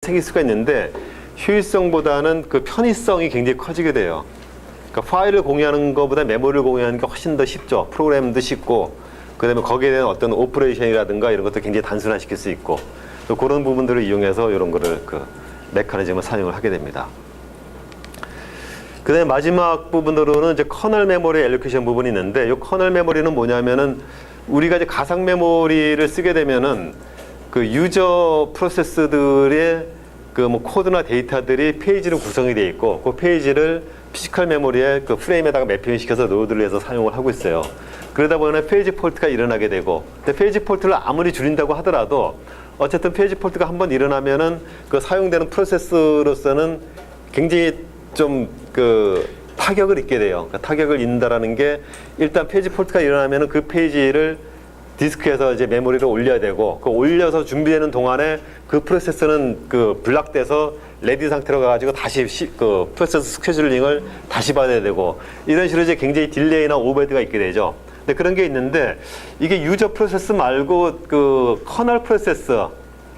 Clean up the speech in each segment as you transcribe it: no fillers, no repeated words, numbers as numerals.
생길 수가 있는데 효율성보다는 그 편의성이 굉장히 커지게 돼요. 그러니까 파일을 공유하는 것보다 메모리를 공유하는 게 훨씬 더 쉽죠. 프로그램도 쉽고, 그 다음에 거기에 대한 어떤 오퍼레이션이라든가 이런 것도 굉장히 단순화시킬 수 있고, 또 그런 부분들을 이용해서 이런 거를 그 메커니즘을 사용을 하게 됩니다. 그 다음에 마지막 부분으로는 이제 커널 메모리 엘로케이션 부분이 있는데, 이 커널 메모리는 뭐냐면은 우리가 이제 가상 메모리를 쓰게 되면은 그 유저 프로세스들의 그 뭐 코드나 데이터들이 페이지로 구성이 되어 있고, 그 페이지를 피지컬 메모리의 그 프레임에다가 매핑을 시켜서 로드를 해서 사용을 하고 있어요. 그러다 보면 페이지 폴트가 일어나게 되고, 근데 페이지 폴트를 아무리 줄인다고 하더라도 어쨌든 페이지 폴트가 한번 일어나면은 그 사용되는 프로세스로서는 굉장히 좀 그 타격을 입게 돼요. 그러니까 타격을 입는다라는 게, 일단 페이지 폴트가 일어나면은 그 페이지를 디스크에서 이제 메모리를 올려야 되고, 그 올려서 준비되는 동안에 그 프로세스는 그 블락돼서 레디 상태로 가가지고 다시 그 프로세스 스케줄링을 다시 받아야 되고, 이런 식으로 이제 굉장히 딜레이나 오버헤드가 있게 되죠. 근데 그런 게 있는데, 이게 유저 프로세스 말고 그 커널 프로세스,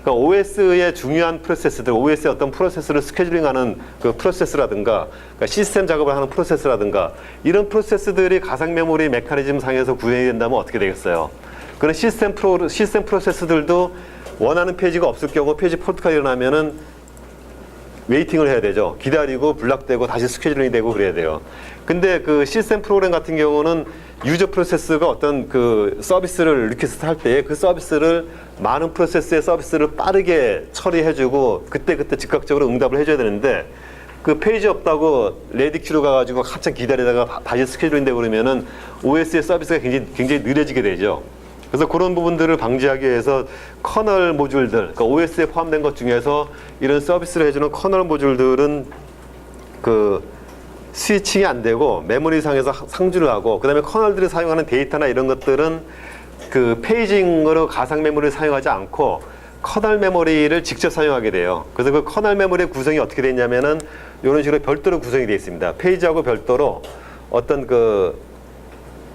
그러니까 OS의 중요한 프로세스들, OS의 어떤 프로세스를 스케줄링하는 그 프로세스라든가, 그러니까 시스템 작업을 하는 프로세스라든가, 이런 프로세스들이 가상 메모리 메커니즘 상에서 구현이 된다면 어떻게 되겠어요? 그런 시스템 프로세스들도 원하는 페이지가 없을 경우 페이지 폴트가 일어나면은 웨이팅을 해야 되죠. 기다리고 블락되고 다시 스케줄링이 되고 그래야 돼요. 근데 그 시스템 프로그램 같은 경우는 유저 프로세스가 어떤 그 서비스를 리퀘스트 할 때 그 서비스를 많은 프로세스의 서비스를 빠르게 처리해주고 그때그때 즉각적으로 응답을 해줘야 되는데, 그 페이지 없다고 레디 큐로 가가지고 한참 기다리다가 다시 스케줄링 되고 그러면은 OS의 서비스가 굉장히 느려지게 되죠. 그래서 그런 부분들을 방지하기 위해서 커널 모듈들, 그러니까 OS에 포함된 것 중에서 이런 서비스를 해주는 커널 모듈들은 그 스위칭이 안 되고 메모리상에서 상주를 하고, 그 다음에 커널들이 사용하는 데이터나 이런 것들은 그 페이징으로 가상 메모리를 사용하지 않고 커널 메모리를 직접 사용하게 돼요. 그래서 그 커널 메모리의 구성이 어떻게 되어 있냐면은 이런 식으로 별도로 구성이 되어 있습니다. 페이지하고 별도로 어떤 그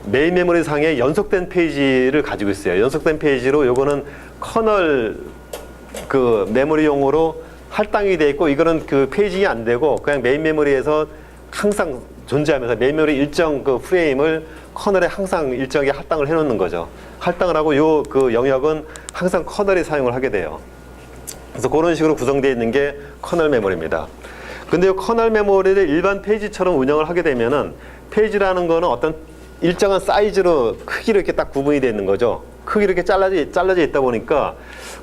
메인 메모리 상에 연속된 페이지를 가지고 있어요. 연속된 페이지로 요거는 커널 그 메모리용으로 할당이 되어 있고, 이거는 그 페이징이 안 되고 그냥 메인 메모리에서 항상 존재하면서 메인 메모리 일정 그 프레임을 커널에 항상 일정하게 할당을 해 놓는 거죠. 할당을 하고 요 그 영역은 항상 커널이 사용을 하게 돼요. 그래서 그런 식으로 구성되어 있는 게 커널 메모리입니다. 근데 이 커널 메모리를 일반 페이지처럼 운영을 하게 되면은, 페이지라는 거는 어떤 일정한 사이즈로 크기로 이렇게 딱 구분이 되어 있는 거죠. 크기로 이렇게 잘라져 있다 보니까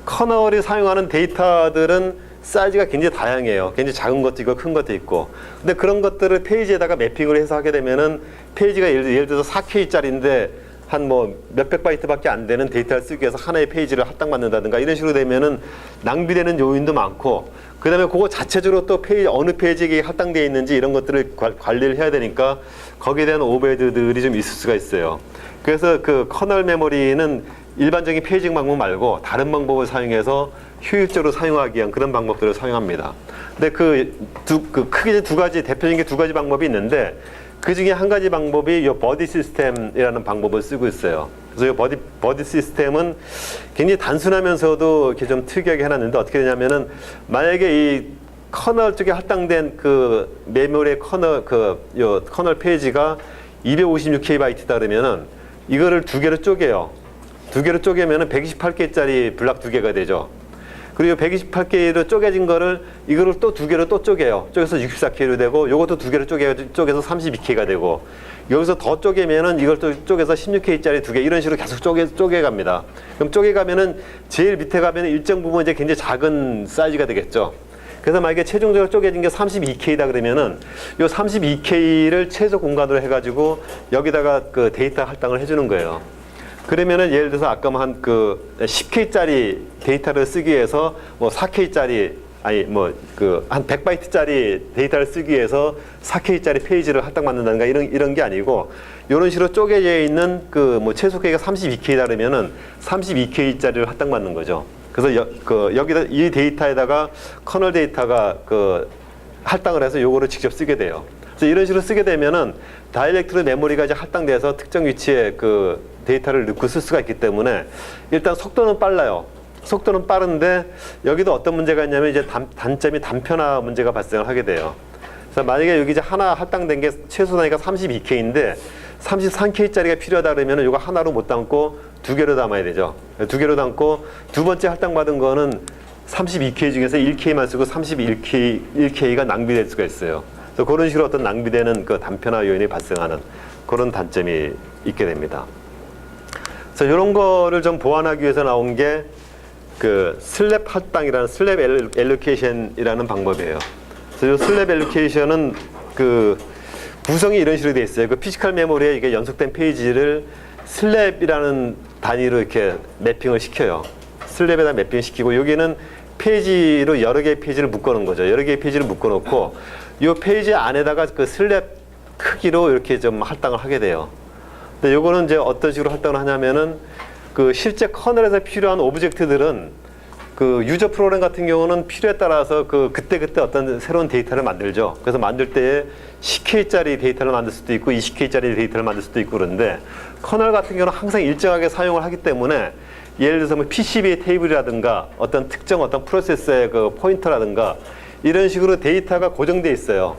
커널이 사용하는 데이터들은 사이즈가 굉장히 다양해요. 굉장히 작은 것도 있고 큰 것도 있고. 근데 그런 것들을 페이지에다가 매핑을 해서 하게 되면은, 페이지가 예를 들어서 4K짜리인데 한 뭐 몇백 바이트밖에 안 되는 데이터를 쓰기 위해서 하나의 페이지를 할당받는다든가 이런 식으로 되면은 낭비되는 요인도 많고, 그 다음에 그거 자체적으로 또 어느 페이지에 할당되어 있는지 이런 것들을 관리를 해야 되니까 거기에 대한 오버헤드들이 좀 있을 수가 있어요. 그래서 그 커널 메모리는 일반적인 페이징 방법 말고 다른 방법을 사용해서 효율적으로 사용하기 위한 그런 방법들을 사용합니다. 근데 크게 두 가지, 대표적인 게 두 가지 방법이 있는데, 그 중에 한 가지 방법이 이 버디 시스템이라는 방법을 쓰고 있어요. 그래서 이 버디 시스템은 굉장히 단순하면서도 이렇게 좀 특이하게 해놨는데, 어떻게 되냐면은, 만약에 이 커널 쪽에 할당된 그 메모리의 커널 페이지가 256KB 그러면은 이거를 두 개로 쪼개요. 두 개로 쪼개면은 128개짜리 블락 두 개가 되죠. 그리고 128개로 쪼개진 거를 이거를 또 두 개로 또 쪼개요. 쪼개서 64K로 되고, 요것도 두 개로 쪼개서 32K가 되고, 여기서 더 쪼개면은 이걸 또 쪼개서 16K짜리 두 개, 이런 식으로 계속 쪼개갑니다. 그럼 쪼개가면은 제일 밑에 가면은 일정 부분 이제 굉장히 작은 사이즈가 되겠죠. 그래서 만약에 최종적으로 쪼개진 게 32K다 그러면은 요 32K를 최소 공간으로 해가지고 여기다가 그 데이터 할당을 해주는 거예요. 그러면은 예를 들어서 아까 한 그 10K짜리 데이터를 쓰기 위해서 뭐 4K짜리, 아니 뭐 그 한 100바이트짜리 데이터를 쓰기 위해서 4K짜리 페이지를 할당받는다든가 이런 게 아니고, 이런 식으로 쪼개져 있는 그 뭐 최소 K가 32K다 그러면은 32K짜리를 할당받는 거죠. 그래서 여기다 이 데이터에다가 커널 데이터가 그 할당을 해서 요거를 직접 쓰게 돼요. 그래서 이런 식으로 쓰게 되면은 다이렉트로 메모리가 이제 할당돼서 특정 위치에 그 데이터를 넣고 쓸 수가 있기 때문에 일단 속도는 빨라요. 속도는 빠른데 여기도 어떤 문제가 있냐면 이제 단점이 단편화 문제가 발생을 하게 돼요. 그래서 만약에 여기 이제 하나 할당된 게 최소 단위가 32K인데 33K짜리가 필요하다 그러면 이거 하나로 못 담고 두 개로 담아야 되죠. 두 개로 담고 두 번째 할당받은 거는 32K 중에서 1K만 쓰고 31K가 낭비될 수가 있어요. 그래서 그런 식으로 어떤 낭비되는 그 단편화 요인이 발생하는 그런 단점이 있게 됩니다. 그래서 이런 거를 좀 보완하기 위해서 나온 게 그 슬랩 할당이라는 슬랩 엘로케이션이라는 방법이에요. 그래서 이 슬랩 엘로케이션은 그 구성이 이런 식으로 되어 있어요. 그 피지컬 메모리에 이게 연속된 페이지를 슬랩이라는 단위로 이렇게 매핑을 시켜요. 슬랩에다 매핑 시키고 여기는 페이지로 여러 개의 페이지를 묶어놓은 거죠. 여러 개의 페이지를 묶어놓고 이 페이지 안에다가 그 슬랩 크기로 이렇게 좀 할당을 하게 돼요. 근데 요거는 이제 어떤 식으로 할당을 하냐면은 그 실제 커널에서 필요한 오브젝트들은 그 유저 프로그램 같은 경우는 필요에 따라서 그 그때그때 어떤 새로운 데이터를 만들죠. 그래서 만들 때에 10K짜리 데이터를 만들 수도 있고 20K짜리 데이터를 만들 수도 있고 그런데 커널 같은 경우는 항상 일정하게 사용을 하기 때문에 예를 들어서 뭐 PCB 테이블이라든가 어떤 특정 어떤 프로세스의 그 포인터라든가 이런 식으로 데이터가 고정돼 있어요.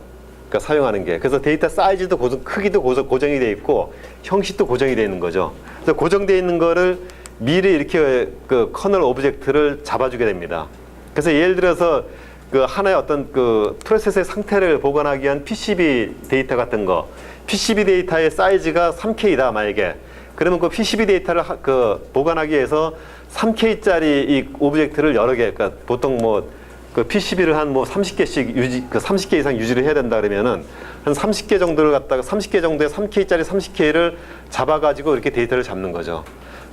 그러니까 사용하는 게. 그래서 데이터 사이즈도 크기도 고정이 돼 있고 형식도 고정이 돼 있는 거죠. 그래서 고정돼 있는 거를 미리 이렇게 그 커널 오브젝트를 잡아주게 됩니다. 그래서 예를 들어서 그 하나의 어떤 그 프로세스의 상태를 보관하기 위한 PCB 데이터 같은 거, PCB 데이터의 사이즈가 3K다 만약에. 그러면 그 PCB 데이터를 그 보관하기 위해서 3K짜리 이 오브젝트를 여러 개, 그러니까 보통 뭐 그 PCB를 한 뭐 30개씩 그 30개 이상 유지를 해야 된다 그러면은 한 30개 정도를 갖다가 30개 정도의 3K짜리 30K를 잡아가지고 이렇게 데이터를 잡는 거죠.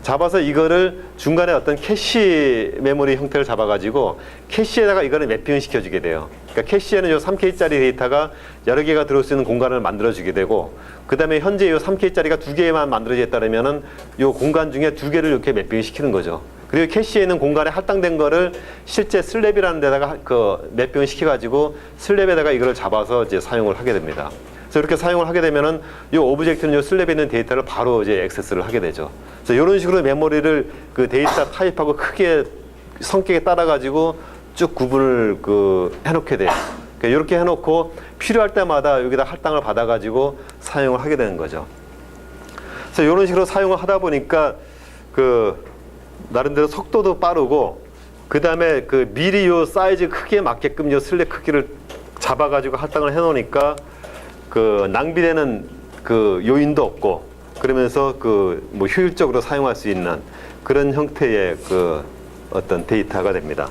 잡아서 이거를 중간에 어떤 캐시 메모리 형태를 잡아가지고 캐시에다가 이거를 매핑을 시켜주게 돼요. 그러니까 캐시에는 요 3K짜리 데이터가 여러 개가 들어올 수 있는 공간을 만들어주게 되고 그 다음에 현재 요 3K짜리가 두 개만 만들어져 있다면은 요 공간 중에 두 개를 이렇게 매핑을 시키는 거죠. 그리고 캐시에 있는 공간에 할당된 거를 실제 슬랩이라는 데다가 그 매핑을 시켜가지고 슬랩에다가 이거를 잡아서 이제 사용을 하게 됩니다. 그래서 이렇게 사용을 하게 되면은 이 오브젝트는 이 슬랩에 있는 데이터를 바로 이제 액세스를 하게 되죠. 그래서 이런 식으로 메모리를 그 데이터 타입하고 크게 성격에 따라 가지고 쭉 구분을 그 해놓게 돼요. 그러니까 이렇게 해놓고 필요할 때마다 여기다 할당을 받아가지고 사용을 하게 되는 거죠. 그래서 이런 식으로 사용을 하다 보니까 그 나름대로 속도도 빠르고 그 다음에 그 미리 요 사이즈 크기에 맞게끔 요 슬랩 크기를 잡아가지고 할당을 해놓으니까 그 낭비되는 그 요인도 없고 그러면서 그 뭐 효율적으로 사용할 수 있는 그런 형태의 그 어떤 데이터가 됩니다.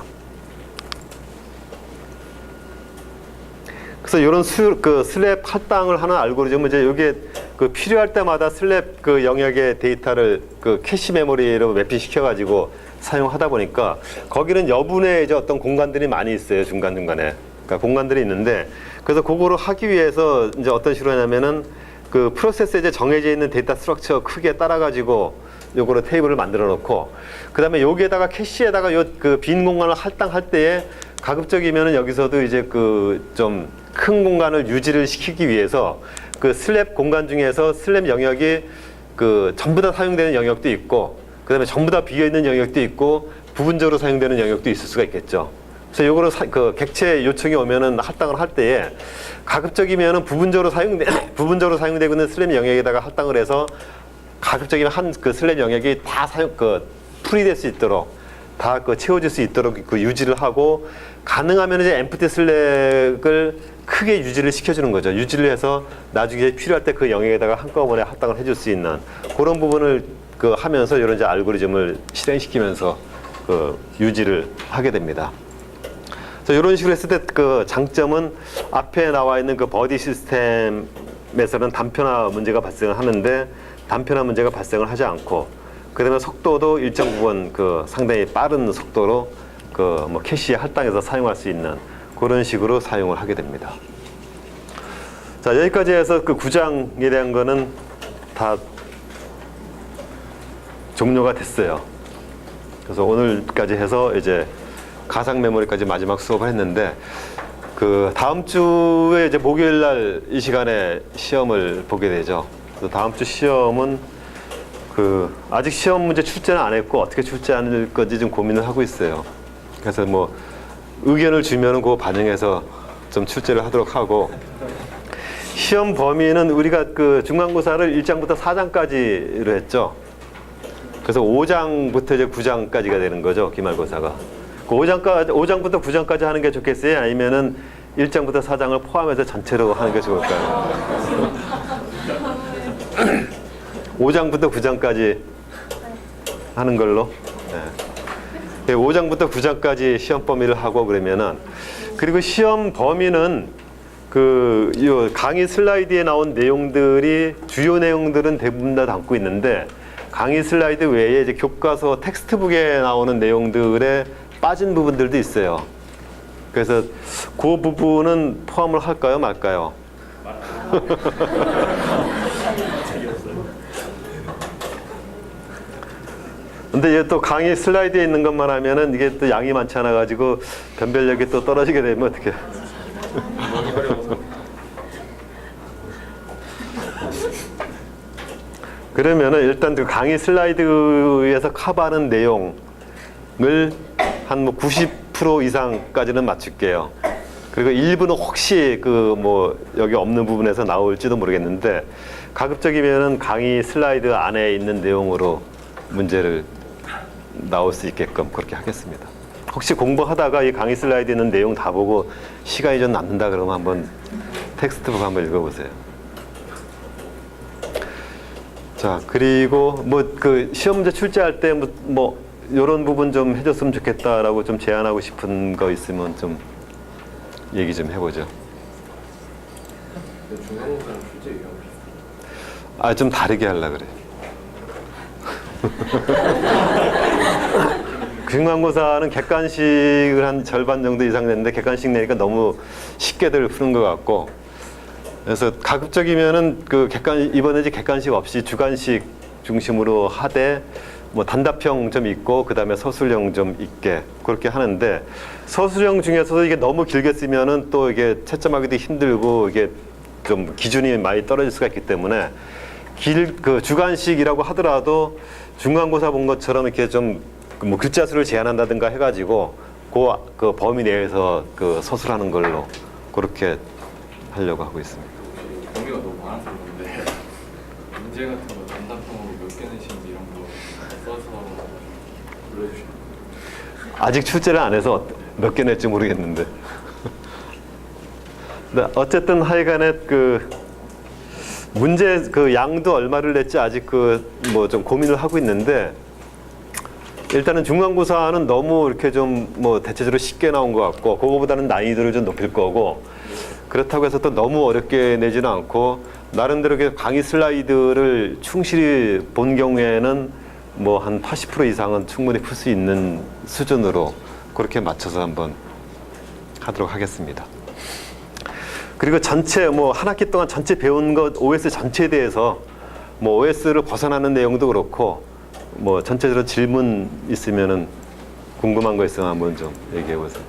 그래서 이런 그 슬랩 할당을 하는 알고리즘은 이제 이게 그 필요할 때마다 슬랩 그 영역의 데이터를 그 캐시 메모리로 매핑 시켜가지고 사용하다 보니까 거기는 여분의 이제 어떤 공간들이 많이 있어요. 중간중간에. 그러니까 공간들이 있는데 그래서 그거를 하기 위해서 이제 어떤 식으로 하냐면은 그 프로세스에 이제 정해져 있는 데이터 스트럭처 크기에 따라 가지고 요거를 테이블을 만들어 놓고 그다음에 여기에다가 캐시에다가 요 그 빈 공간을 할당할 때에 가급적이면은 여기서도 이제 그 좀 큰 공간을 유지를 시키기 위해서 그 슬랩 공간 중에서 슬랩 영역이 그 전부 다 사용되는 영역도 있고 그다음에 전부 다 비어 있는 영역도 있고 부분적으로 사용되는 영역도 있을 수가 있겠죠. 그래서 요거를 그 객체 요청이 오면은 할당을 할 때에 가급적이면은 부분적으로 사용되고 있는 슬랩 영역에다가 할당을 해서 가급적이면 한 그 슬랩 영역이 다 풀이될 수 있도록 다 그 채워질 수 있도록 그 유지를 하고 가능하면 이제 엠프티 슬랙을 크게 유지를 시켜주는 거죠. 유지를 해서 나중에 필요할 때 그 영역에다가 한꺼번에 할당을 해줄 수 있는 그런 부분을 그 하면서 이런 이제 알고리즘을 실행시키면서 그 유지를 하게 됩니다. 그래서 이런 식으로 했을 때 그 장점은 앞에 나와 있는 그 버디 시스템에서는 단편화 문제가 발생을 하는데 단편화 문제가 발생을 하지 않고 그다음에 속도도 일정 부분 그 상당히 빠른 속도로 그 뭐 캐시에 할당해서 사용할 수 있는 그런 식으로 사용을 하게 됩니다. 자, 여기까지 해서 그 구장에 대한 거는 다 종료가 됐어요. 그래서 오늘까지 해서 이제 가상 메모리까지 마지막 수업을 했는데 그 다음 주에 이제 목요일 날 이 시간에 시험을 보게 되죠. 그래서 다음 주 시험은 아직 시험 문제 출제는 안 했고 어떻게 출제할 건지 좀 고민을 하고 있어요. 그래서 뭐 의견을 주면은 그거 반영해서 좀 출제를 하도록 하고, 시험 범위는 우리가 그 중간고사를 1장부터 4장까지로 했죠. 그래서 5장부터 이제 9장까지가 되는 거죠, 기말고사가. 그 5장부터 9장까지 하는 게 좋겠어요? 아니면은 1장부터 4장을 포함해서 전체로 하는 게 좋을까요? 5장부터 9장까지 하는 걸로. 네. 5장부터 9장까지 시험 범위를 하고 그러면은, 그리고 시험 범위는 요 강의 슬라이드에 나온 내용들이, 주요 내용들은 대부분 다 담고 있는데, 강의 슬라이드 외에 이제 교과서 텍스트북에 나오는 내용들에 빠진 부분들도 있어요. 그래서 그 부분은 포함을 할까요, 말까요? 근데 이게 또 강의 슬라이드에 있는 것만 하면은 이게 또 양이 많지 않아 가지고 변별력이 또 떨어지게 되면 어떡해. 그러면은 일단 그 강의 슬라이드에서 커버하는 내용을 한 뭐 90% 이상까지는 맞출게요. 그리고 일부는 혹시 그 뭐 여기 없는 부분에서 나올지도 모르겠는데, 가급적이면은 강의 슬라이드 안에 있는 내용으로 문제를 나올 수 있게끔 그렇게 하겠습니다. 혹시 공부하다가 이 강의 슬라이드 있는 내용 다 보고 시간이 좀 남는다 그러면 한번 텍스트북 한번 읽어보세요. 자, 그리고 뭐 그 시험 문제 출제할 때 뭐 이런 부분 좀 해줬으면 좋겠다라고 좀 제안하고 싶은 거 있으면 좀 얘기 좀 해보죠. 중간고사는 출제 유형 아, 좀 다르게 하려고 그래. 중간고사는 객관식을 한 절반 정도 이상 냈는데 객관식 내니까 너무 쉽게들 푸는 것 같고, 그래서 가급적이면은 그 이번에 이제 객관식 없이 주관식 중심으로 하되 뭐 단답형 좀 있고 그 다음에 서술형 좀 있게 그렇게 하는데, 서술형 중에서도 이게 너무 길게 쓰면은 또 이게 채점하기도 힘들고 이게 좀 기준이 많이 떨어질 수가 있기 때문에, 그 주관식이라고 하더라도 중간고사 본 것처럼 이렇게 좀 뭐 글자 수를 제한한다든가 해가지고 그 범위 내에서 그 서술하는 걸로 그렇게 하려고 하고 있습니다. 범위가 너무 많아서 그런데 문제 같은 거 단답형으로 몇 개 내시는지 이런 거 써서 불러주시면. 아직 출제를 안 해서 몇 개 낼지 모르겠는데. 네, 어쨌든 하여간에 그 문제 그 양도 얼마를 낼지 아직 그 뭐 좀 고민을 하고 있는데, 일단은 중간고사는 너무 이렇게 좀 뭐 대체적으로 쉽게 나온 것 같고, 그거보다는 난이도를 좀 높일 거고, 그렇다고 해서 또 너무 어렵게 내지는 않고, 나름대로 강의 슬라이드를 충실히 본 경우에는 뭐 한 80% 이상은 충분히 풀 수 있는 수준으로 그렇게 맞춰서 한번 하도록 하겠습니다. 그리고 전체 뭐 한 학기 동안 전체 배운 것 OS 전체에 대해서 뭐 OS를 벗어나는 내용도 그렇고, 뭐 전체적으로 질문 있으면은 궁금한 거 있으면 한번 좀 얘기해 보세요.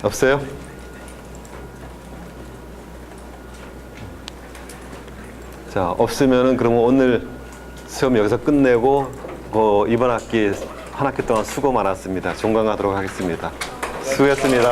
없어요? 자, 없으면은 그러면 오늘 시험 여기서 끝내고 이번 학기 한 학기 동안 수고 많았습니다. 종강하도록 하겠습니다. 수고했습니다.